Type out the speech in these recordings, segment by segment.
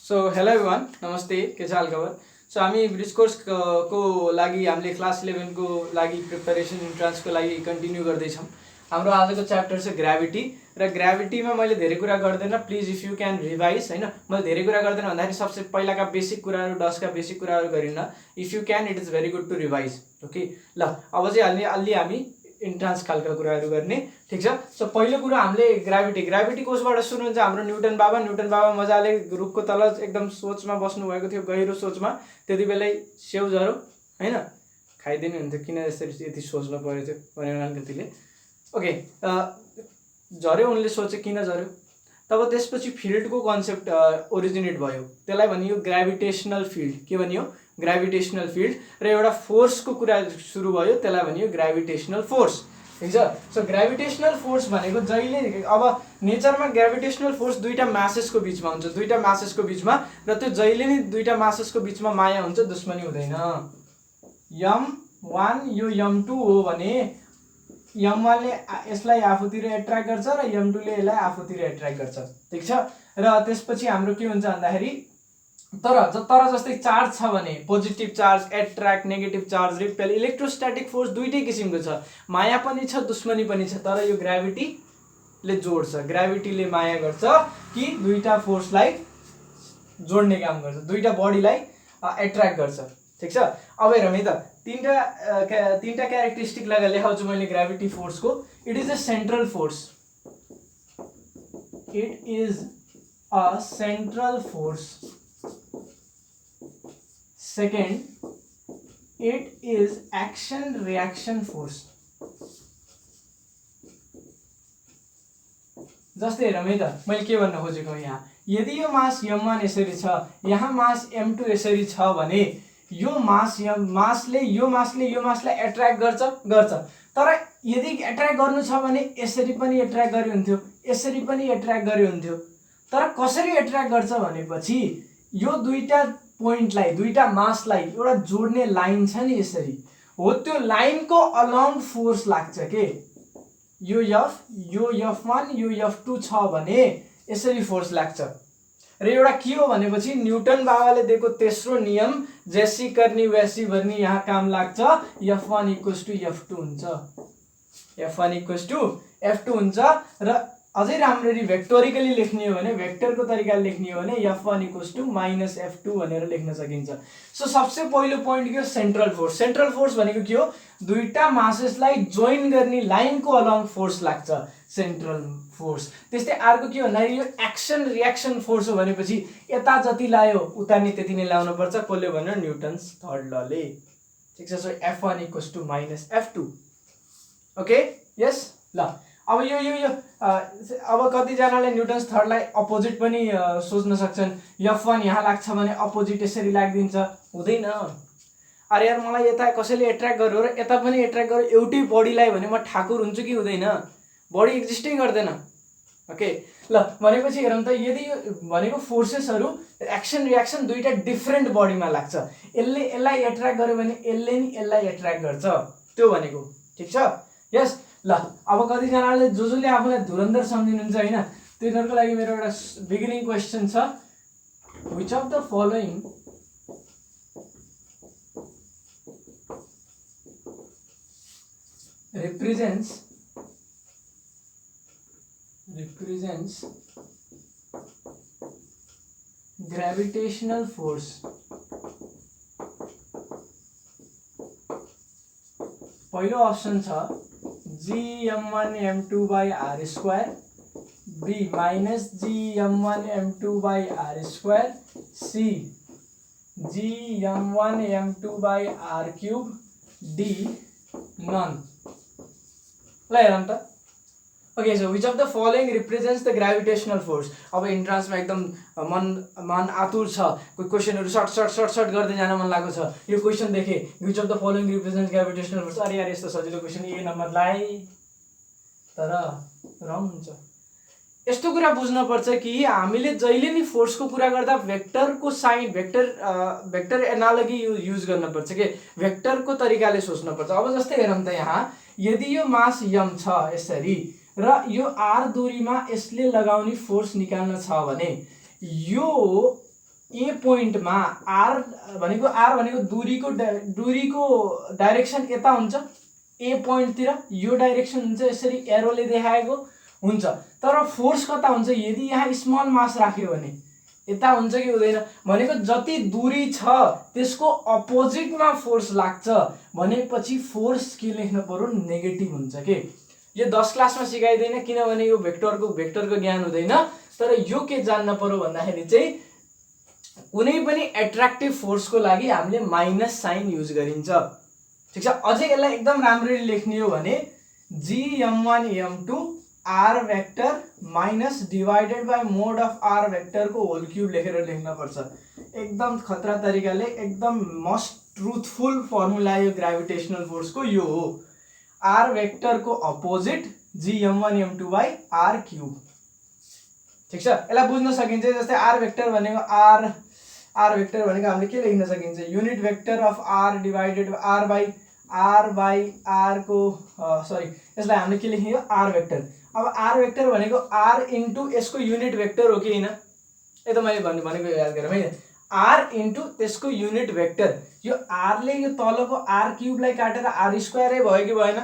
So hello everyone, नमस्ते, के छ हालखबर। सो हामी ब्रिज कोर्स को लागि हामीले क्लास 11 को लागि प्रिपरेसन इन्ट्रान्सको लागि कन्टिन्यू गर्दैछौँ। हाम्रो आजको च्याप्टर छ ग्राभिटी र ग्राभिटीमा मैले धेरै कुरा गर्दैन, please if you can revise हैन। मैले धेरै कुरा गर्दैन भन्दाखेरि सबसे पहिलाका बेसिक कुराहरू, डसका बेसिक कुराहरू गरिन्न। If you can it is very good to revise. Okay ल, अब चाहिँ अलि हामी इन्ट्रान्स खालका कुराहरू गर्ने, ठीक छ। सो पहिलो कुरा हामीले ग्राभिटी कोसबाट सुरु हुन्छ। हाम्रो न्युटन बाबा मजाले रुखको तल एकदम सोचमा बस्नु भएको थियो, गहिरो सोचमा। त्यति बेलै स्याउ झरो हैन, खाइदिनु हुन्थ्यो, किन यसरी यति सोच्नु पर्यो थियो भनेर अलिकतिले। ओके, झर्यो, उनले सोचे किन झर्यो। तब त्यसपछि फिल्डको कन्सेप्ट ओरिजिनेट भयो, त्यसलाई भनियो ग्राभिटेसनल फिल्ड। के भनियो? Gravitational field. र एउटा फोर्सको कुरा सुरु भयो, त्यसलाई भनियो ग्राभिटेसनल फोर्स, ठीक छ। सो ग्राभिटेसनल फोर्स भनेको जहिले, अब नेचरमा ग्राभिटेसनल फोर्स दुईटा मासेसको बिचमा हुन्छ, दुईटा मासेसको बिचमा, र त्यो जहिले नै दुईटा मासेसको बिचमा माया हुन्छ, दुश्मनी हुँदैन। m1 यो m2 हो भने m1 ले यसलाई आफूतिर एट्र्याक्ट गर्छ र m2 ले यसलाई आफूतिर एट्र्याक्ट गर्छ, ठीक छ। र त्यसपछि हाम्रो के हुन्छ भन्दाखेरि तर जस्तै चार्ज छ भने positive charge attract, negative charge repel, electrostatic force दुईटै किसिमको छ, माया पनि छ, दुश्मनी पनि छ। तर यो ग्राभिटीले जोड्छ, ग्राभिटीले माया गर्छ कि दुईटा फोर्सलाई जोड्ने काम गर्छ, दुईटा बडीलाई एट्र्याक्ट गर्छ, ठीक छ। अब हेरौँ है त, तीनटा क्यारेक्टरिस्टिक लेखाउँछु मैले ग्राभिटी फोर्सको। It is a central force, it is a central force. Second, it is action reaction force. जस्तै हेरौँ है त, मैले के भन्न खोजेको यहाँ, यदि यो मास m1 यसरी छ, यहाँ मास m2 यसरी छ भने यो मासले यो मासलाई एट्र्याक्ट गर्छ। तर यदि एट्र्याक्ट गर्नु छ भने यसरी पनि एट्र्याक्ट गरे हुन्थ्यो, यसरी पनि एट्र्याक्ट गरे हुन्थ्यो। तर कसरी एट्र्याक्ट गर्छ भनेपछि यो दुईटा पोइन्टलाई, दुईटा मासलाई एउटा जोड्ने लाइन छ नि, यसरी हो, त्यो लाइनको अलोङ फोर्स लाग्छ के। यो f1 यो f2 छ भने यसरी फोर्स लाग्छ। र एउटा के हो भनेपछि न्युटन बाबाले दिएको तेस्रो नियम, जैसी करनी वैसी भर्नी, यहाँ काम लाग्छ। f1 = f2 हुन्छ, f1 = f2 हुन्छ। र अझै राम्ररी भेक्टोरिकली लेख्ने हो भने, भेक्टरको तरिकाले लेख्ने हो भने f1 = -f2 भनेर लेख्न सकिन्छ। सो सबसे पहिलो पोइन्ट के हो? Central force. सेन्ट्रल फोर्स भनेको के हो? दुईटा मासेसलाई जोइन गर्ने लाइनको अलोङ फोर्स लाग्छ, सेन्ट्रल फोर्स। त्यस्तै अर्को के भन्दाखेरि यो एक्सन रियाक्सन फोर्स हो भनेपछि यता जति लायो उता नि त्यति नै ल्याउनु पर्छ। कसले भन्यो? न्युटन्स थर्ड लले, ठीक छ। So f1 = -f2। Okay, yes. ल, अब यो अब कतिजनाले न्युटन्स थर्डलाई अपोजिट पनि सोच्न सक्छन्। f1 यहाँ लाग्छ भने अपोजिट यसरी लाग्दिन्छ, हुँदैन। अरे यार, मलाई यता कसैले एट्र्याक्ट गर्यो र यता पनि एट्र्याक्ट गर्यो एउटै बडीलाई भने म ठाकुर हुन्छु कि हुँदैन? बडी एक्जिस्टै गर्दैन। ओके, ल भनेपछि हेरौँ त, यदि यो भनेको फोर्सेसहरू एक्सन रियाक्सन दुईटा डिफ्रेन्ट बडीमा लाग्छ, यसलाई एट्र्याक्ट गर्यो भने यसले नि यसलाई एट्र्याक्ट गर्छ, त्यो भनेको, ठिक छ। यस। ल, अब कतिजनाले जसले आफूलाई धुरन्धर सम्झिनुहुन्छ हैन, तिनीहरूको लागि मेरो एउटा बिगिनिङ क्वेसन छ। Which of the following represents gravitational force? पहिलो अप्सन छ gm1 m2/r², b -gm1 m2/r², c gm1 m2/r³, d none। ल हेरौँ त। Okay, so which of the following represents the gravitational force. अब इन्ट्रान्समा एकदम मन आतुर छ, कोही क्वेसनहरू सर्ट गर्दै जान मन लागेको छ। यो क्वेसन देखेँ, which of the following represents gravitational force. अरे यार, यस्तो सजिलो क्वेसन, ए नम्बरलाई, तर रङ हुन्छ। यस्तो कुरा बुझ्नुपर्छ कि हामीले जहिले नि फोर्सको कुरा गर्दा भेक्टरको साइन, भेक्टर एनालोगी युज गर्नुपर्छ के, भेक्टरको तरिकाले सोच्नुपर्छ। अब जस्तै हेरौँ त, यहाँ यदि यो मास m छ यसरी र यो r दूरीमा यसले लगाउने फोर्स निकाल्न छ भने यो ए पोइन्टमा आर भनेको दूरीको डाइरेक्सन यता हुन्छ ए पोइन्टतिर, यो डाइरेक्सन हुन्छ यसरी एरोले देखाएको हुन्छ। तर फोर्स कता हुन्छ, यदि यहाँ स्मल मास राख्यो भने यता हुन्छ कि हुँदैन भनेको जति दूरी छ त्यसको अपोजिटमा फोर्स लाग्छ भनेपछि फोर्स के लेख्न पर्यो, नेगेटिभ हुन्छ के। यो 10 क्लासमा सिकाइदैन किनभने यो भेक्टरको ज्ञान हुँदैन। तर यो के जान्न पर्यो भन्दाखेरि चाहिँ कुनै पनि एट्र्याक्टिभ फोर्सको लागि हामीले माइनस साइन युज गरिन्छ। ठिक छ, अझै यसलाई एकदम राम्ररी लेख्ने हो भने gm1 m2 r vector minus divided by mod of r vector को होल क्यूब लेखेर लेख्न पर्छ। एकदम खतरा तरिकाले, एकदम मोस्ट ट्रुथफुल फर्मुला यो ग्रेभिटेशनल फोर्स को यो हो। r वेक्टर को opposite gm1 m2 by r cube. ठीक छ, यसलाई बुझ्न सकिन्छ। जस्तै r वेक्टर भनेको r वेक्टर भनेको हामीले के लेख्न सकिन्छ, unit vector of r divided r by r को सरी यसलाई हामीले के लेख्ने हो, r वेक्टर। अब r वेक्टर भनेको r इन्टु यसको युनिट वेक्टर हो कि हैन, यो त मैले भनेको याद गरौँ है, r इन्टु त्यसको युनिट वेक्टर। यो r ले यो तलको r क्यूबलाई काटेर r स्क्वायर भयो कि भएन,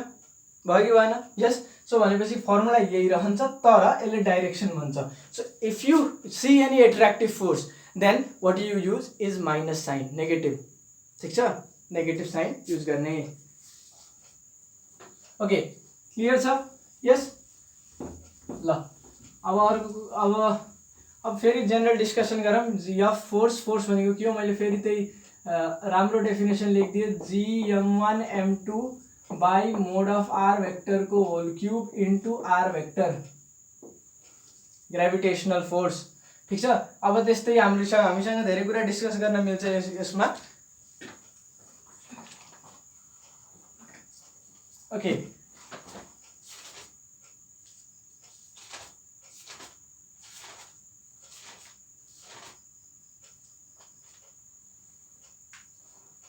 भयो कि भएन, यस। सो भनेपछि फर्मुला यही रहन्छ तर यसले डाइरेक्सन भन्छ। So if you see any attractive force then what you use is minus sign, negative. ठीक छ, नेगेटिभ साइन युज गर्ने। ओके, क्लियर छ, यस। ल अब फेरि जेनरल डिस्कसन गरौँ। एफ फोर्स भनेको के हो, मैले फेरि त्यही राम्रो डेफिनेसन लेखिदिएँ, gm1 m2 by mod of r vector को whole cube into r vector gravitational force. ठीक छ, अब त्यस्तै हामीसँग धेरै कुरा डिस्कस गर्न मिल्छ यसमा। ओके,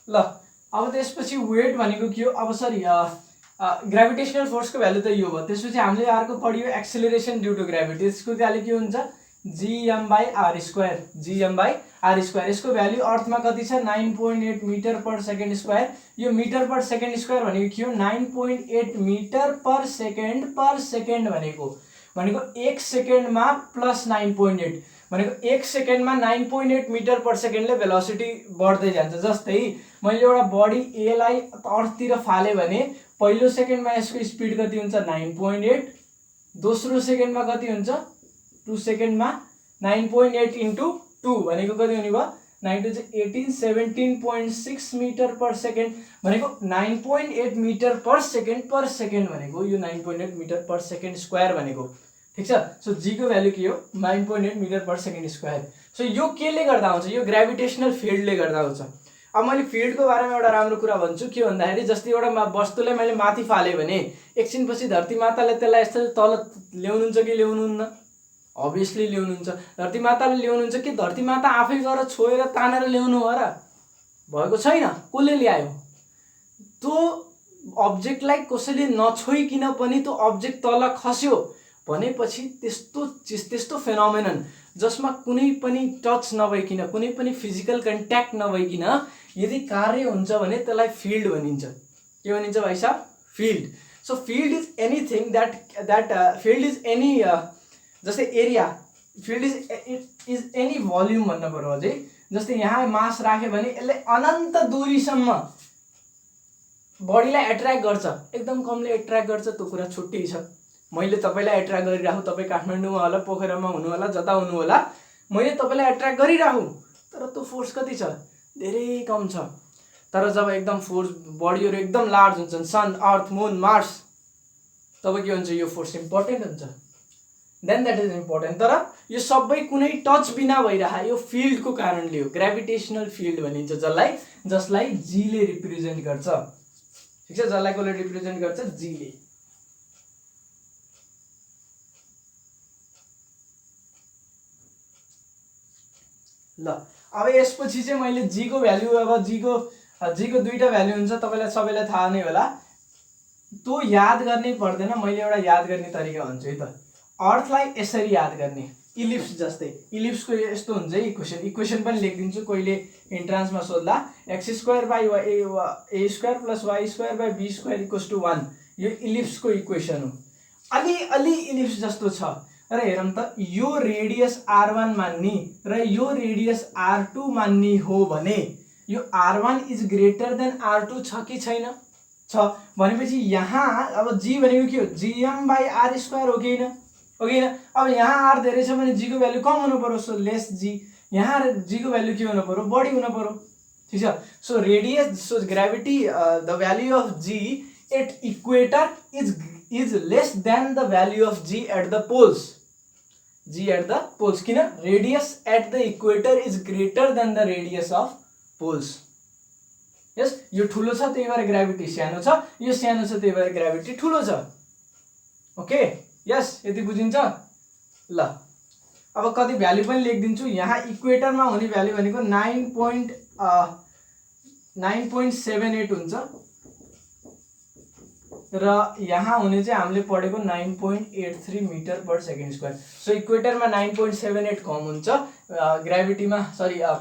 ल अब त्यसपछि वेट भनेको के हो, अब सरी ग्रेभिटेशनल फोर्सको भ्यालु त यो भयो। त्यसपछि हामीले अर्को पढ्यो एक्सेलरेसन ड्यू टु ग्रेभिटी, त्यसको चाहिँ के हुन्छ, gm बाई r स्क्वायर। यसको भ्यालु अर्थमा कति छ, 9.8 मिटर पर सेकेन्ड स्क्वायर। यो मिटर पर सेकेन्ड स्क्वायर भनेको के हो, 9.8 मिटर पर सेकेन्ड भनेको 1 सेकेन्डमा प्लस 9.8 भनेको 1 सेकेन्डमा 9.8 मिटर पर सेकेन्डले भेलोसिटी बढ्दै जान्छ। जस्तै मैले एउटा बडी ए लाई अर्थतिर फाले भने पहिलो सेकेन्डमा यसको स्पिड कति हुन्छ, 9.8, दोस्रो सेकेन्डमा कति हुन्छ, 2 सेकेन्डमा 9.8 इन्टु 2 भनेको कति हुने भयो, 9 17.6 मिटर पर सेकेन्ड भनेको 9.8 मिटर पर सेकेन्ड भनेको यो 9.8 मिटर पर सेकेन्ड स्क्वायर भनेको। ठीक छ, सो जी को भ्यालु के हो, 9.8 metre per second square. So यो केले गर्दा आउँछ, यो ग्रेभिटेशनल फिल्डले गर्दा आउँछ। अब मैले फिल्डको बारेमा एउटा राम्रो कुरा भन्छु, के भन्दाखेरि जस्तै एउटा वस्तुलाई मैले माथि फालेँ भने एकछिनपछि धरती माताले त्यसलाई यस्तो तल ल्याउनुहुन्छ कि ल्याउनुहुन्न, अभियसली ल्याउनुहुन्छ। धरती माताले ल्याउनुहुन्छ कि धरती माता आफै गएर छोएर तानेर ल्याउनु हो र, भएको छैन, कसले ल्यायो। त्यो अब्जेक्टलाई कसैले नछोइकिन पनि त्यो अब्जेक्ट तल खस्यो भनेपछि त्यस्तो फेनोमेनन जसमा कुनै पनि टच नभइकिन, कुनै पनि फिजिकल कन्ट्याक्ट नभइकिन यदि कार्य हुन्छ भने त्यसलाई फिल्ड भनिन्छ। के भनिन्छ भाइ साहब, field. So field is anything that field is any, जस्तै area, field is any volume भन्न पर्यो अझै। जस्तै यहाँ मास राख्यो भने यसले अनन्त दूरीसम्म बडीलाई एट्र्याक्ट गर्छ, एकदम कमले एट्र्याक्ट गर्छ, त्यो कुरा छुट्टै छ। मैले तपाईलाई एट्र्याक्ट गरिराखु, तपाईँ काठमाडौँमा होला, पोखरामा हुनु होला, जता हुनु होला, मैले तपाईलाई एट्र्याक्ट गरिराखु, तर त्यो फोर्स कति छ, धेरै कम छ। तर जब एकदम फोर्स बडीहरु एकदम लार्ज हुन्छन्, सन, अर्थ, मुन, मार्स, तब के हुन्छ, यो फोर्स इम्पोर्टेन्ट हुन्छ, देन द्याट इज इम्पोर्टेन्ट। तर यो सबै कुनै टच बिना भइरहा, यो फिल्डको कारणले हो, ग्रेभिटेशनल फिल्ड भनिन्छ, जसलाई जी ले रिप्रेजेन्ट गर्छ। ठीक छ, जसलाई कसले रिप्रेजेन्ट गर्छ, जी ले। ल अब यसपछि चाहिँ मैले जी को भ्यालु, अब जी को दुईटा भ्यालु हुन्छ, तपाईलाई सबैलाई थाहा नै होला, त्यो याद गर्नै पर्दैन। मैले एउटा याद गर्ने तरिका भन्छु है त। अर्थलाई यसरी याद गर्ने, इलिप्स जस्तै इलिप्सको यस्तो हुन्छ है इक्वेसन पनि लेखिदिन्छु कहिले इन्ट्रान्समा सोध्ला x² by a square plus y square by b square equals to 1 यो इलिप्सको इक्वेसन हो। अलि इलिप्स जस्तो छ र हेरौँ त यो रेडियस r1 मान्ने र यो रेडियस r2 मान्ने हो भने यो r1 is greater then r2 छ कि छैन? छ। भनेपछि यहाँ अब g भनेको के हो? gm बाई r स्क्वायर हो कि होइन? हो कि होइन? अब यहाँ r धेरै छ भने g को भ्यालु कम हुनु पर्यो, सो लेस g। यहाँ g को भ्यालु के हुनु पर्यो? बढी हुनु पर्यो। ठीक छ। So radius so gravity the value of g at equator is less than the value of g at the poles. g at the poles किन? Radius at the equator is greater than the radius of poles. Yes, यो ठुलो छ त्यही भएर gravity सानो छ, यो सानो छ त्यही भएर ग्रेभिटी ठुलो छ। ओके, यस, यति बुझिन्छ? ल अब कति भ्यालु पनि लेखिदिन्छु। यहाँ इक्वेटरमा हुने भ्यालु भनेको 9.78 हुन्छ र यहाँ हुने चाहिँ हामीले पढेको 9.83 metre per second square. So इक्वेटरमा 9.78 कम हुन्छ, ग्रेभिटीमा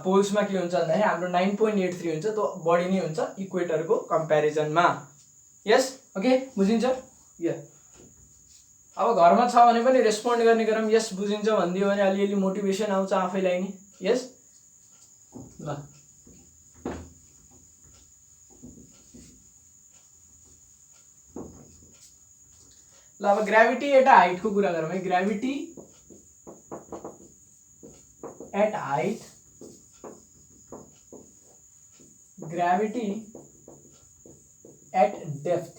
पोल्समा के हुन्छ भन्दाखेरि हाम्रो 9.83 हुन्छ, त्यो बढी नै हुन्छ इक्वेटरको कम्प्यारिजनमा। यस, ओके, बुझिन्छ? या अब घरमा छ भने पनि रेस्पोन्ड गर्ने गरौँ। यस बुझिन्छ भनिदियो भने अलिअलि मोटिभेसन आउँछ आफैलाई नि। यस, ल अब ग्रेभिटी एट हाइट को कुरा गरौँ है। Gravity at height, gravity at depth,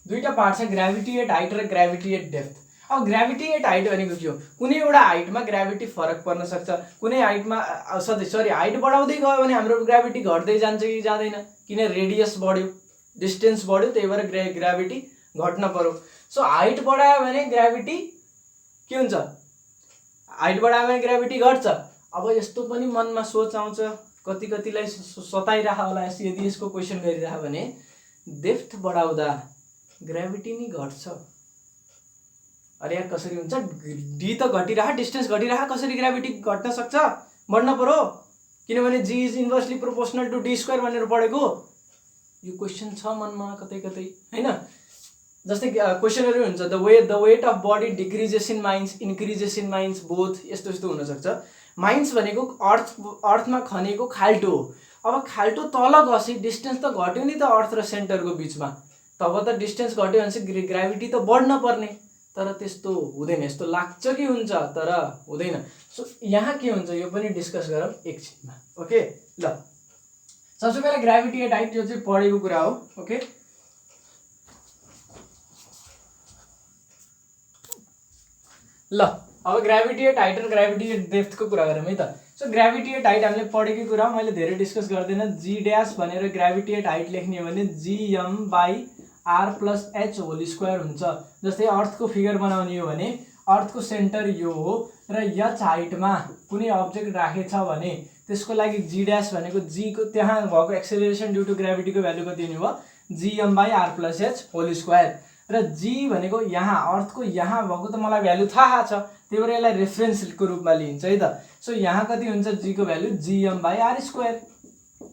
दुईटा पार्ट छ, ग्रेभिटी एट हाइट र ग्रेभिटी एट डेप्थ। अब ग्रेभिटी एट हाइट भनेको के हो? कुनै एउटा हाइटमा ग्रेभिटी फरक पर्न सक्छ, कुनै हाइटमा हाइट बढाउँदै गयो भने हाम्रो ग्रेभिटी घट्दै जान्छ कि जाँदैन? किन? रेडियस बढ्यो, डिस्टेन्स बढ्यो, त्यही भएर ग्रेभिटी घट्न पर्यो। सो हाइट बढायो भने ग्रेभिटी के हुन्छ? हाइट बढायो भने ग्रेभिटी घट्छ। अब यस्तो पनि मनमा सोच आउँछ, कतिलाई सताइराख होला यदि यसको क्वेसन गरिराख भने डेप्थ बढाउँदा ग्रेभिटी नि घट्छ। अरे यार कसरी हुन्छ? डी त घटिराख, डिस्टेन्स घटिराख, कसरी ग्रेभिटी घट्न सक्छ? बढ्न पर्यो, किनभने g is inversely proportional to D square भनेर पढेको। यो क्वेसन छ मनमा कतै हैन? जस्तै क्वेसनहरू हुन्छ, the weight of body decreases in mines, increases in mines, both, यस्तो हुन सक्छ। माइन्स भनेको अर्थमा खनेको खाल्टो हो। अब खाल्टो तल गसी डिस्टेन्स त घट्यो नि त अर्थ र सेन्टरको बिचमा, तब त डिस्टेन्स घट्यो भने ग्रेभिटी त बढ्न पर्ने, तर त्यस्तो हुँदैन। यस्तो लाग्छ कि हुन्छ, तर हुँदैन। सो यहाँ के हुन्छ यो पनि डिस्कस गरौँ एकछिनमा। ओके, ल सबसे पहिला ग्रेभिटी एट हाइट, यो चाहिँ पढेको कुरा हो। ओके, ल अब ग्रेभिटी एट हाइट र ग्रेभिटी एट डेप्थको कुरा गरौँ है त। सो ग्रेभिटी एट हाइट हामीले पढेकै कुरा, मैले धेरै डिस्कस गर्दैन। जी ड्यास भनेर ग्रेभिटी एट हाइट लेख्ने हो भने GM by R plus H whole square हुन्छ। जस्तै अर्थको फिगर बनाउने हो भने अर्थको सेन्टर यो हो र एच हाइटमा कुनै अब्जेक्ट राखेछ भने त्यसको लागि जी ड्यास भनेको जी को त्यहाँ भएको एक्सेलरेसन ड्यू टु ग्रेभिटीको भ्यालु कति हुने भयो? GM by R plus H whole square. र जी भनेको यहाँ अर्थको यहाँ भएको त मलाई भ्यालु थाहा छ, त्यही भएर यसलाई रेफरेन्सको रूपमा लिन्छ है त। सो यहाँ कति हुन्छ? जी को value GM by R square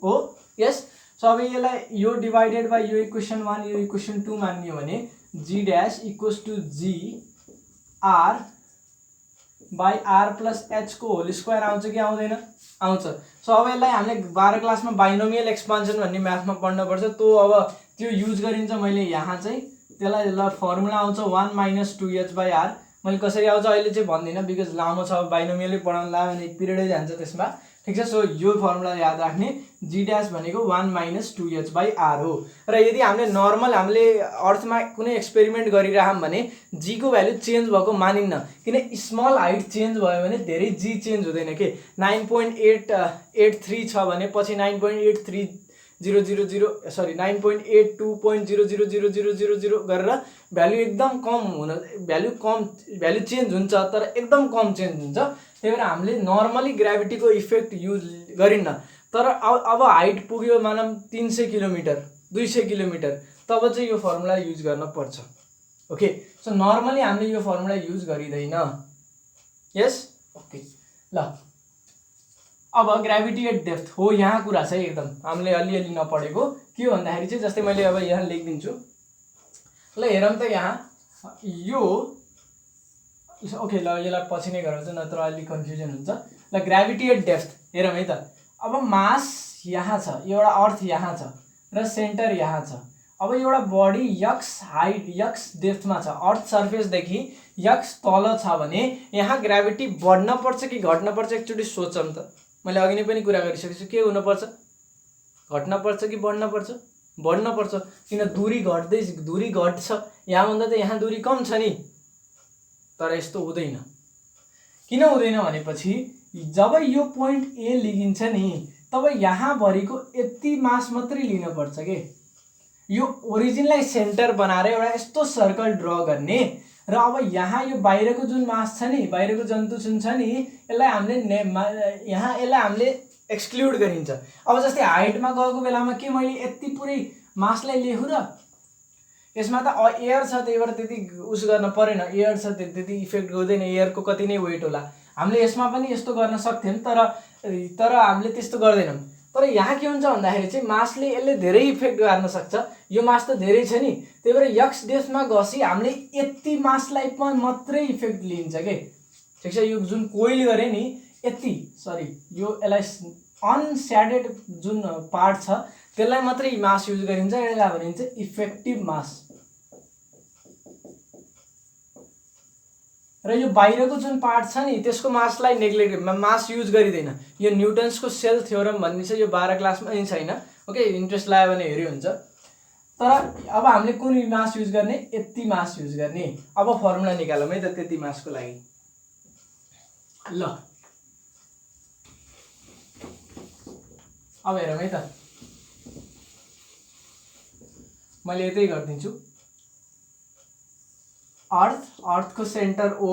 हो। यस, सो अब यसलाई यो डिवाइडेड बाई यो इक्वेसन 1 यो इक्वेसन 2 मान्ने हो भने g dash equals to g R by R plus H को होल स्क्वायर आउँछ कि आउँदैन? आउँछ। सो अब यसलाई हामीले 12 क्लासमा बाइनोमियल एक्सपान्सन भन्ने म्याथमा पढ्नुपर्छ, त्यो युज गरिन्छ। मैले यहाँ चाहिँ त्यसलाई ल फर्मुला आउँछ 1 माइनस 2h बाई आर। मैले कसरी आउँछ अहिले चाहिँ भन्दिनँ, बिकज लामो छ, बाइनोमियलै पढाउनु लाग्यो भने एक पिरियडै जान्छ त्यसमा। ठिक छ, सो यो फर्मुला याद राख्ने, जी ड्यास भनेको 1 माइनस 2h बाई आर हो। र यदि हामीले नर्मल हामीले अर्थमा कुनै एक्सपेरिमेन्ट गरिरहौँ भने जी को भ्यालु चेन्ज भएको मानिन्न, किन? स्मल हाइट चेन्ज भयो भने धेरै जी चेन्ज हुँदैन के। 9.83 छ भने पछि 9.82.000 गरेर भ्यालु एकदम कम भ्यालु चेन्ज हुन्छ, तर एकदम कम चेन्ज हुन्छ। त्यही भएर हामीले नर्मली ग्रेभिटीको इफेक्ट युज गरिन्न। तर अब हाइट पुग्यो मानौँ 300 किलोमिटर 200 किलोमिटर, तब चाहिँ यो फर्मुला युज गर्न पर्छ। ओके, सो नर्मली हामीले यो फर्मुला युज गरिँदैन। यस ओके ल अब ग्रेभिटी एट डेप्थ हो यहाँ कुरा छ एकदम हामीले अलिअलि नपढेको के भन्दाखेरि चाहिँ जस्तै मैले अब यहाँ लेखिदिन्छु ल हेरौँ त यहाँ यो ओके ल यसलाई पछि नै गराउँछु नत्र अलि कन्फ्युजन हुन्छ ल ग्रेभिटी एट डेप्थ हेरौँ है त अब मास यहाँ छ एउटा अर्थ यहाँ छ र सेन्टर यहाँ छ अब एउटा बडी यक्स हाइट यक्स डेप्थमा छ अर्थ सर्फेसदेखि यक्स तल छ भने यहाँ ग्रेभिटी बढ्न पर्छ कि घट्न पर्छ एकचोटि सोचौँ त मैले अघि नै पनि कुरा गरिसकेको छु के हुनुपर्छ घट्न पर्छ कि बढ्न पर्छ बढ्न पर्छ किन दूरी घट्छ यहाँभन्दा त यहाँ दूरी कम छ नि तर यस्तो हुँदैन किन हुँदैन भनेपछि जब यो पोइन्ट ए लिइन्छ नि तब यहाँभरिको यति मास मात्रै लिनुपर्छ के यो ओरिजिनलाई सेन्टर बनाएर एउटा यस्तो सर्कल ड्र गर्ने र अब यहाँ यो बाहिरको जुन मास छ नि बाहिरको जन्तु जुन छ नि यसलाई हामीले एक्सक्लुड गरिन्छ अब जस्तै हाइटमा गएको बेलामा के मैले यति पुरै मासलाई लेखु र यसमा त एयर छ त्यही भएर त्यति उस गर्न परेन एयर छ त्यति इफेक्ट गर्दैन एयरको कति नै वेट होला हामीले यसमा पनि यस्तो गर्न सक्थ्यौँ तर हामीले त्यस्तो गर्दैनौँ तर यहाँ के हुन्छ भन्दाखेरि चाहिँ मासले यसले धेरै इफेक्ट गर्न सक्छ यो मास त धेरै छ नि त्यही भएर यक्स डेप्थमा गसी हामीले यति मासलाई पनि मात्रै इफेक्ट लिन्छ के ठिक छ यो जुन कोइल गरे नि यति सरी यो यसलाई अनस्याडेड जुन पार्ट छ त्यसलाई मात्रै मास युज गरिन्छ यसलाई भनिन्छ इफेक्टिभ मास र यो बाहिरको जुन पार्ट छ नि त्यसको मासलाई नेग्लेक्ट मास युज गरिदैन यो न्युटन्सको सेल थ्योरम भन्ने छ यो 12 क्लासमा नि छैन ओके इन्ट्रेस्ट लाग्यो भने हेरि हुन्छ तर अब हामीले कुन मास युज गर्ने यति मास युज गर्ने अब फर्मुला निकालौँ है त त्यति मासको लागि ल अब हेरौँ है त मैले यतै गरिदिन्छु अर्थको सेन्टर ओ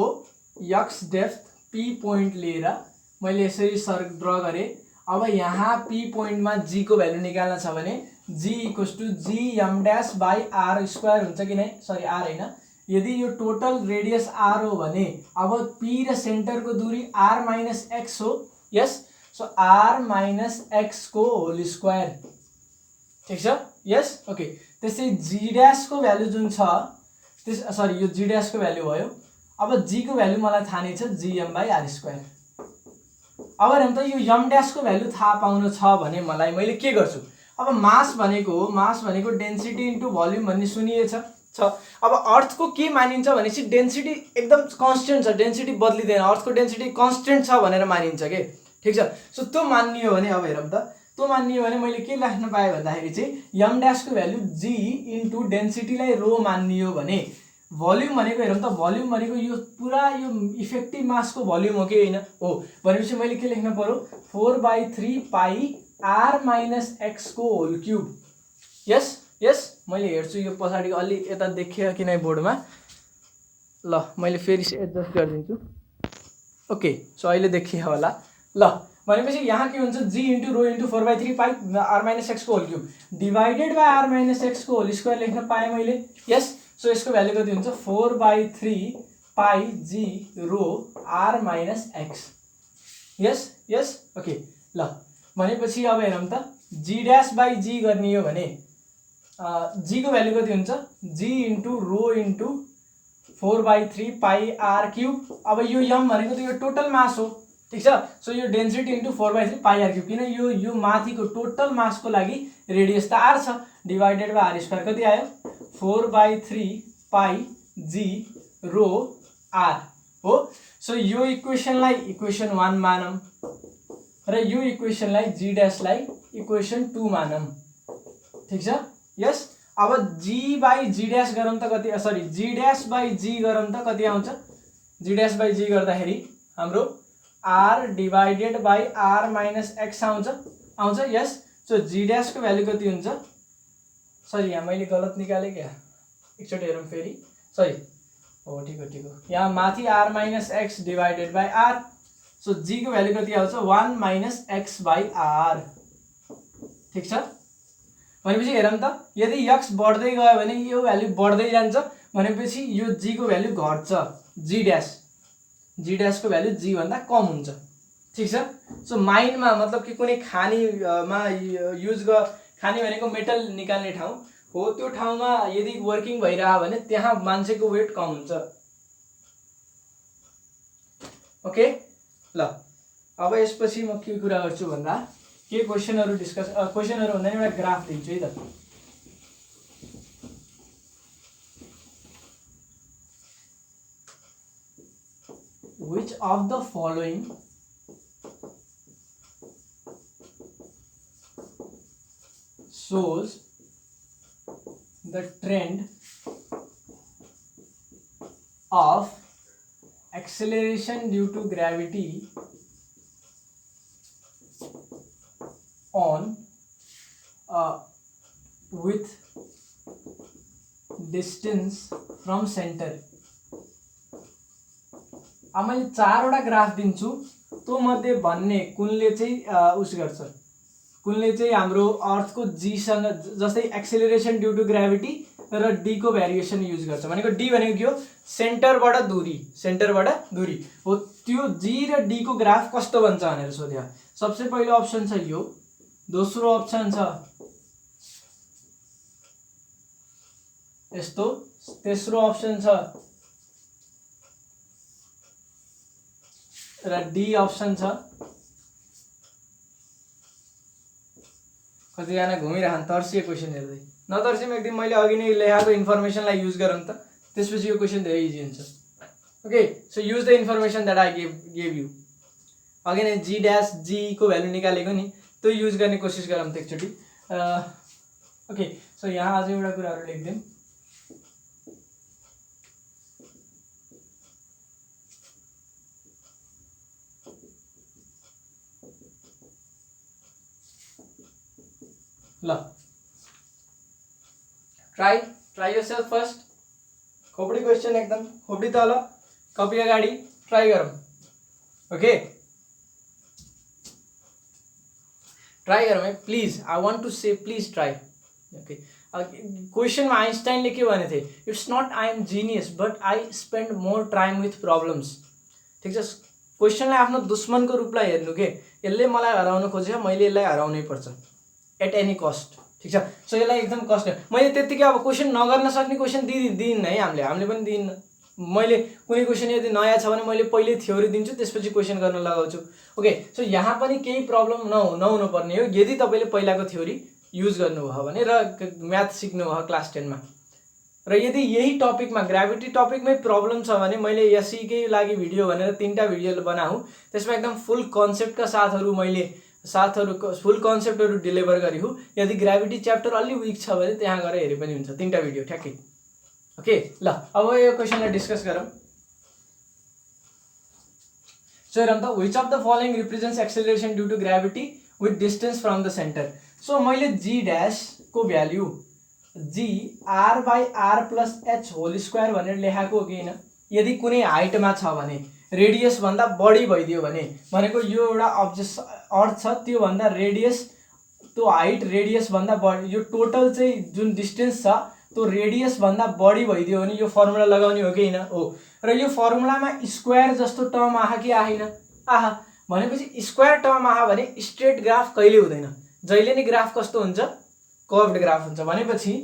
यक्स डेप्थ पी पोइन्ट लिएर मैले यसरी सर्कल ड्र गरेँ अब यहाँ पी पोइन्टमा जी को भ्यालु निकाल्न छ भने g equals to g M dash by R square हुन्छ कि नै सरी आर होइन यदि यो टोटल रेडियस आर हो भने अब पी र सेन्टरको दूरी आर माइनस एक्स हो yes so R minus X को होल स्क्वायर ठिक छ यस ओके त्यसै जी ड्यासको भ्यालु जुन छ सरी यो जी ड्यासको भ्यालु भयो अब जी को भ्यालु मलाई थाहा नै छ जीएम बाई आर स्क्वायर अब हेरौँ त यो एम ड्यासको भ्यालु थाहा पाउनु छ भने मलाई मैले के गर्छु अब मास भनेको डेन्सिटी इन्टु भोल्युम भन्ने सुनिएछ अब अर्थको के मानिन्छ भनेपछि डेन्सिटी एकदम कन्स्टेन्ट छ डेन्सिटी बदलिँदैन अर्थको डेन्सिटी कन्स्टेन्ट छ भनेर मानिन्छ के ठिक छ सो त्यो मानियो भने अब हेरौँ त त्यो मानियो भने मैले के लेख्न पाएँ भन्दाखेरि चाहिँ एम ड्यासको भ्यालु जी इन्टु डेन्सिटीलाई रो मानियो भने भोल्युम भनेको हेरौँ त भोल्युम भनेको यो पुरा यो इफेक्टिभ मासको भोल्युम हो कि होइन हो भनेपछि मैले के लेख्न पर्यो 4/3 पाई आर माइनस एक्स को होल क्युब यस मैले हेर्छु यो पछाडि अलि यता देखियो कि नै बोर्डमा ल मैले फेरि एडजस्ट गरिदिन्छु ओके सो अहिले देखियो होला ल भनेपछि यहाँ के हुन्छ g into rho into 4/3 pi R minus X को whole cube divided by R minus X को होल स्क्वायर लेख्न पाएँ मैले यस सो यसको भ्यालु कति हुन्छ 4/3 pi g rho R minus X yes okay ल भनेपछि अब हेरौँ त जी ड्यास बाई जी गर्ने हो भने जी को भ्यालु कति हुन्छ g into rho into 4/3 pi R cube अब यो यम भनेको त यो टोटल मास हो ठिक छ सो यो density into 4/3 pi R cube किन यो माथिको टोटल मासको लागि रेडियस त आर छ डिभाइडेड बाई आर स्क्वायर कति आयो 4/3 पाई जी रो आर हो सो यो इक्वेसनलाई इक्वेसन 1 मानौँ र यो इक्वेसनलाई जी ड्यासलाई इक्वेसन 2 मानौँ ठिक छ यस अब जी बाई जी ड्यास गरौँ त कति सरी जी ड्यास बाई जी गरौँ त कति आउँछ जी ड्यास बाई जी गर्दाखेरि हाम्रो R divided by R minus X आउँछ यस सो जी ड्यासको भ्यालु कति हुन्छ सरी यहाँ मैले गलत निकालेँ क्या एकचोटि हेरौँ फेरि सरी हो ठिक हो यहाँ माथि R minus X divided by R so g को भ्यालु कति आउँछ 1 माइनस एक्स बाई आर ठिक छ भनेपछि हेरौँ त यदि एक्स बढ्दै गयो भने यो भ्यालु बढ्दै जान्छ भनेपछि यो जी को भ्यालु घट्छ जी ड्यास जी डैश को भ्यालु जी भन्दा कम हुन्छ। ठीक छ। सो माइनमा मतलब कि कुनै खानीमा खानी भनेको मेटल निकाल्ने ठाउँ हो, त्यो ठाउँमा यदि वर्किङ भइरह्यो भने त्यहाँ मान्छेको वेट कम हुन्छ। ओके ल अब यसपछि म के कुरा गर्छु भन्दा के क्वेशनहरु क्वेशनहरु भन्दा एउटा ग्राफ दिन्छु है त। Which of the following shows the trend of acceleration due to gravity on with distance from center? अब मैले 4 वटा ग्राफ दिन्छु, त्यो मध्ये भन्ने कुनले चाहिँ उस गर्छ, कुनले चाहिँ हाम्रो अर्थको जी सँग जस्तै एक्सेलरेसन ड्यू टु ग्राभिटी र डी को भ्यारिएसन युज गर्छ। भनेको डी भनेको के हो, सेन्टरबाट दूरी हो। त्यो जी र डी को ग्राफ कस्तो बन्छ भनेर सोध्यो। सबसे पहिलो अप्सन छ यो, दोस्रो अप्सन छ यस्तो, तेस्रो अप्सन छ र डी अप्सन छ। कतिजना घुमिरहन् तर्सिए क्वेशन हेर्दै, नतर्सिम एकदम मैले अघि नै लेखाएको इन्फर्मेसनलाई युज गरौँ त, त्यसपछि यो क्वेशन धेरै इजी हुन्छ। Okay so use the information that I gave you. अघि नै जी डैश जी को भ्यालु निकालेको नि, त्यो युज गर्ने कोसिस गरौँ त एकचोटि। ओके सो यहाँ अझ एउटा कुराहरु लेख्दिम। ल try yourself first. Khopadi question एकदम खोपडी तल कपी अगाडि ट्राई गरौँ। ओके ट्राई गरौँ है please, I want to say please try. Okay क्वेशनमा आइन्स्टाइनले के भने थिए, it's not I am genius but I spend more time with problems. ठीक छ, क्वेशनलाई आफ्नो दुश्मनको रूपलाई हेर्नु के, यसले मलाई हराउन खोज्यो, मैले यसलाई हराउनै पर्छ एट एनी कस्ट। ठीक छ, सो यसलाई एकदम कस्ट मैले त्यतिकै अब क्वेशन नगर्न सक्ने क्वेशन दिन्न है, हामीले पनि दिन्न। मैले कुनै क्वेशन यदि नयाँ छ भने मैले पहिले थ्योरी दिन्छु, त्यसपछि क्वेशन गर्न लगाउँछु। ओके सो यहाँ पनि केही प्रब्लम नहुनु पर्ने हो यदि तपाईले पहिलाको थ्योरी युज गर्नुभयो भने र म्याथ सिक्नुभयो क्लास 10 मा। र यदि यही टपिकमा ग्राभिटी टपिकमै प्रब्लम छ भने मैले यसैकै लागि भिडियो भनेर 3टा भिडियो बनाऊ, त्यसमा एकदम फुल कन्सेप्टका साथहरु फुल कन्सेप्टहरु डेलिभर गरिहु। यदि ग्राभिटी च्याप्टर अलि वीक छ भने त्यहाँ गएर हेरे पनि हुन्छ, 3टा भिडियो ठ्याक्कै। ओके ल अब यो क्वेशनलाई डिस्कस गरौँ। सो हेरौँ त, which of the following represents acceleration due to gravity with distance from the centre. So मैले जी डैश को value G R by R plus H whole square भनेर लेखाएको हो कि हैन। यदि कुनै हाइटमा छ भने रेडियस भन्दा बढी भइदियो भने भनेको यो एउटा अब्जेक्ट अर्थ छ, त्यो भन्दा रेडियस, त्यो हाइट रेडियस भन्दा बढी, यो टोटल चाहिँ जुन डिस्टेन्स छ त्यो रेडियस भन्दा बढी भइदियो भने यो फर्मुला लगाउने हो कि हैन हो। र यो फर्मुलामा स्क्वायर जस्तो टर्म आहा कि आएन, आहा। भनेपछि स्क्वायर टर्म आहा भने स्ट्रेट ग्राफ कहिले हुँदैन, जहिले नै ग्राफ कस्तो हुन्छ, कर्भड ग्राफ हुन्छ। भनेपछि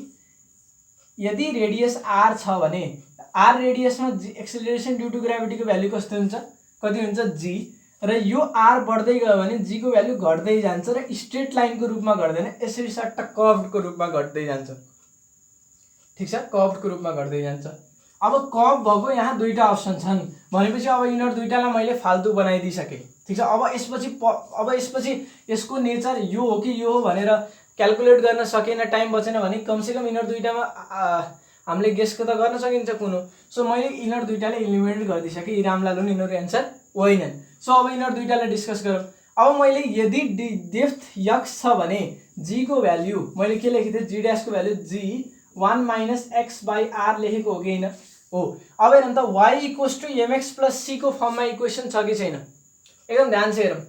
यदि रेडियस आर छ भने आर रेडियसमा एक्सेलरेसन ड्यू टु ग्राभिटी को भ्यालु कस्तो हुन्छ, कति हुन्छ जी, र यो आर बढ्दै गयो भने जी को भ्यालु घट्दै जान्छ र स्ट्रेट लाइनको रूपमा घट्दैन, यसरी सट्ट कर्भडको रूपमा घट्दै जान्छ। ठीक छ, कर्भडको रूपमा घट्दै जान्छ। अब कर्भ भएको यहाँ दुईटा अप्सन छन् भनेपछि अब यिनीहरु दुईटालाई मैले फाल्तु बनाइदिसके। ठीक छ, अब यसपछि यसको नेचर यो हो कि यो हो भनेर क्याल्कुलेट गर्न सकेन, टाइम बचेन भने कमसेकम यिनीहरु दुईटामा हामीले गेसको त गर्न सकिन्छ कुन हो। सो मैले यिनीहरु दुईटालाई इलिमिनेट गरिदिसके, यी रामलाल हुन्, यिनीहरु एन्सर होइनन्। सो अब यिनीहरु दुईटालाई डिस्कस गरौँ। अब मैले यदि डेप्थ x छ भने g को भ्यालु मैले के लेखेथे, g डैश को value g 1 minus x by r लेखेको हो कि हैन हो। अब हेरौँ त y equals to mx plus c को फर्ममा इक्वेसन छ कि छैन, एकदम ध्यान से हेरौँ।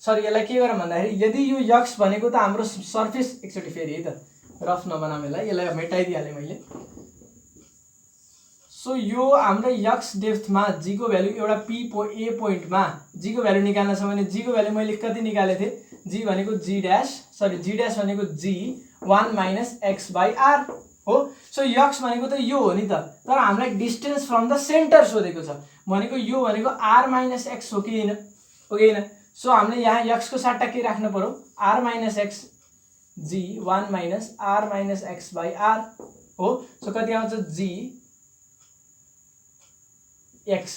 सरी यसलाई के गरौँ भन्दाखेरि यदि यो x भनेको त हाम्रो सर्फेस, एकचोटि फेरि है त रफ नबनाऊ यसलाई मेटाइदिहालेँ मैले। सो यो हाम्रो यक्स डेप्थमा जी को भ्यालु एउटा ए पोइन्टमा जी को भ्यालु निकाल्न छ भने जी को भ्यालु मैले कति निकालेको थिएँ, जी भनेको जी ड्यास भनेको जी 1 माइनस एक्स बाई आर हो। सो यक्स भनेको त यो हो नि त, तर हामीलाई डिस्टेन्स फ्रम द सेन्टर सोधेको छ भनेको यो भनेको आर माइनस एक्स हो कि होइन, हो कि होइन। सो हामीले यहाँ यक्सको सट्टा के राख्नु पर्यो, R minus X G 1 minus R minus X by R हो। सो कति आउँछ जी एक्स।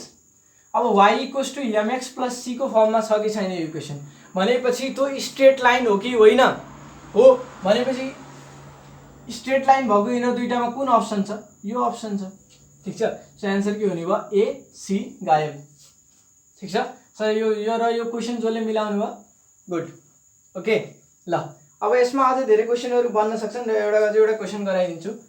अब y equals to mx plus c को फर्ममा छ कि छैन यो इक्वेसन भनेपछि त्यो स्ट्रेट लाइन हो कि होइन हो, भनेपछि स्ट्रेट लाइन भएको होइन दुईटामा कुन अप्सन छ, यो अप्सन छ। ठीक छ, सो एन्सर के हुने भयो, ए सी गायब। ठीक छ सर, यो र यो क्वेसन जसले मिलाउनु भयो गुड। ओके ल, अब यसमा अझै धेरै क्वेसनहरू बन्न सक्छन् र एउटा क्वेसन गराइदिन्छु।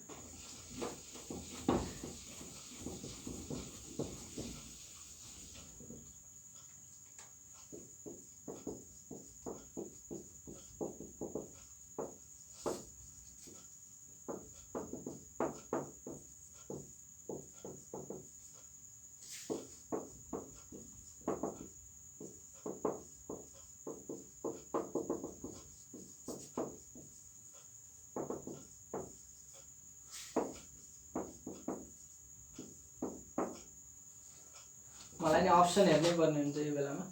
मलाई नि अप्सन हेर्नै पर्ने हुन्छ यो बेलामा।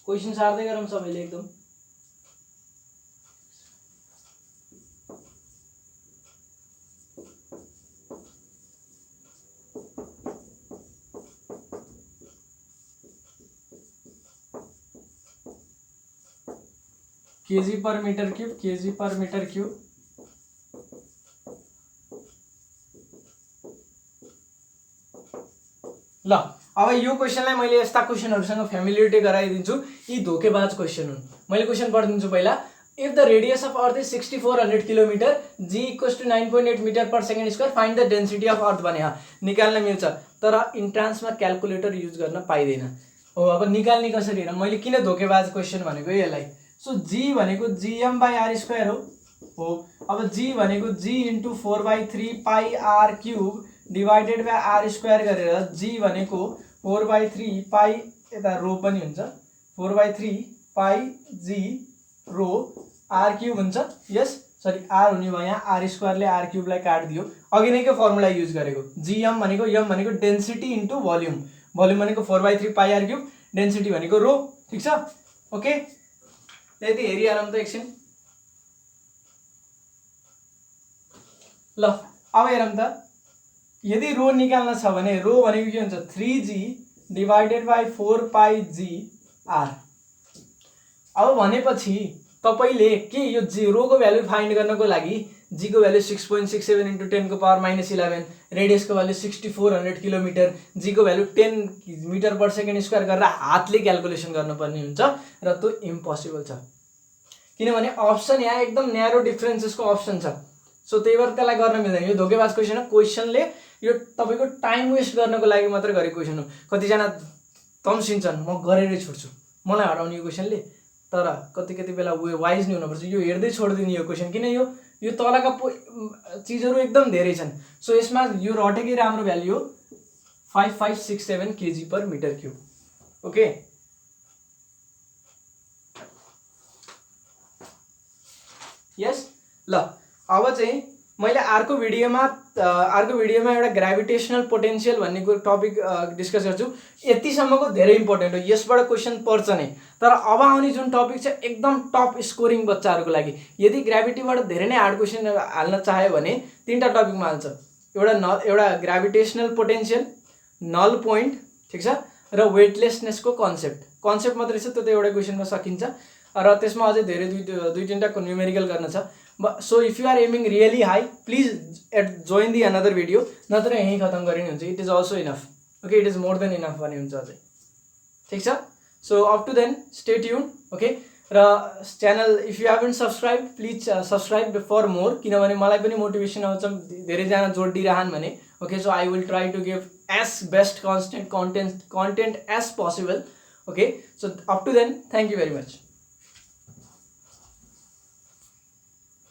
क्वेसन सार्दै गरौँ सबैले एकदम। केजी पर मीटर क्यूब, केजी पर मीटर क्यूब। ल अब यो क्वेसनलाई मैले यस्ता क्वेसनहरुसँग फ्यामिलियरिटी गराइदिन्छु। यी धोकेबाज क्वेसन हुन्। मैले क्वेसन पढिदिन्छु पहिला। If the radius of earth is 6400 kilometre, g equals to 9.8 metre per second square, find the density of earth भने निकाल्न मिल्छ, तर इन्ट्रान्समा क्याल्कुलेटर युज गर्न पाइदैन हो। अब निकाल्ने कसरी हेर, मैले किन धोकेबाज क्वेसन भनेको यसलाई। सो g भनेको gm बाई आर स्क्वायर हो। अब g भनेको g into 4/3 pi R cube divided by R square गरेर g भनेको 4/3 पाई, यता रो पनि हुन्छ, 4/3 पाई g रो आर क्यूब हुन्छ। यस सरी आर हुने भयो, यहाँ आर स्क्वायरले आर क्यूबलाई काटिदियो। अघि नैको फर्मुला युज गरेको, gm भनेको m भनेको डेन्सिटी इन्टु भोल्युम, भोल्युम भनेको 4/3 पाई आर क्यूब, डेन्सिटी भनेको रो। ठीक छ, ओके यति हेरिहालौँ त एकछिन। ल अब हेरौँ त, यदि रो निकाल्न छ भने रो भनेको के हुन्छ, 3g divided by 4 pie g r। अब भनेपछि तपाईले के यो रोको भ्यालु फाइन्ड गर्नको लागि g को भ्यालु 6.67 इन्टु 10 को पावर माइनस 11, रेडियस को भ्यालु 6400 किलोमिटर, g को value 10 metre per second square गरेर हातले क्याल्कुलेसन गर्नुपर्ने हुन्छ र त्यो इम्पोसिबल छ, किनभने अप्सन यहाँ एकदम न्यारो डिफरेन्सेसको अप्सन छ। सो त्यही भएर त्यसलाई गर्न मिल्दैन। यो धोकेबाज क्वेसन हो। क्वेसनले यो तपाईको टाइम वेस्ट गर्नको लागि मात्र गरेको क्वेसन हो। कतिजना तम्सिन्छन्, म गरेरै छोड्छु, मलाई हराउने यो क्वेसनले, तर कति बेला वाइज नै हुनुपर्छ। यो हेर्दै छोडिदिने यो क्वेसन, किन यो तलका चिजहरू एकदम धेरै छन्। सो यसमा यो रटेकै राम्रो भ्यालु हो 5567 KG per metre cube. Okay yes ल, अब चाहिँ मैले अर्को भिडियोमा एउटा ग्राभिटेसनल पोटेन्शियल भन्ने टपिक डिस्कस गर्छु। यतिसम्मको धेरै इम्पोर्टेन्ट हो, यसबाट क्वेसन पर्छ नै। तर अब आउने जुन टपिक छ एकदम टप स्कोरिङ बच्चाहरूको लागि, यदि ग्राभिटीबाट धेरै नै हार्ड क्वेसन हाल्न चाह्यो भने तीनटा टपिकमा हाल्छ। एउटा ग्राभिटेसनल पोटेन्शियल, नल पोइन्ट, ठीक छ, र वेटलेसनेसको कन्सेप्ट मात्रै छ, त्यो त एउटा क्वेसनमा सकिन्छ। र त्यसमा अझै धेरै दुई तीनटा न्युमेरिकल गर्न छ। So if you are aiming really high, please join the another video, नत्र यहीँ खत्म गरिने हुन्छ। It is also enough, okay, it is more than enough भन्ने हुन्छ अझै। ठिक छ, so up to then stay tune. Okay, र channel if you haven't subscribe please subscribe for more, किनभने मलाई पनि मोटिभेसन आउँछ धेरैजना जोडिरहन् भने। Okay, so I will try to give as best content as possible. Okay, so up to then, thank you very much.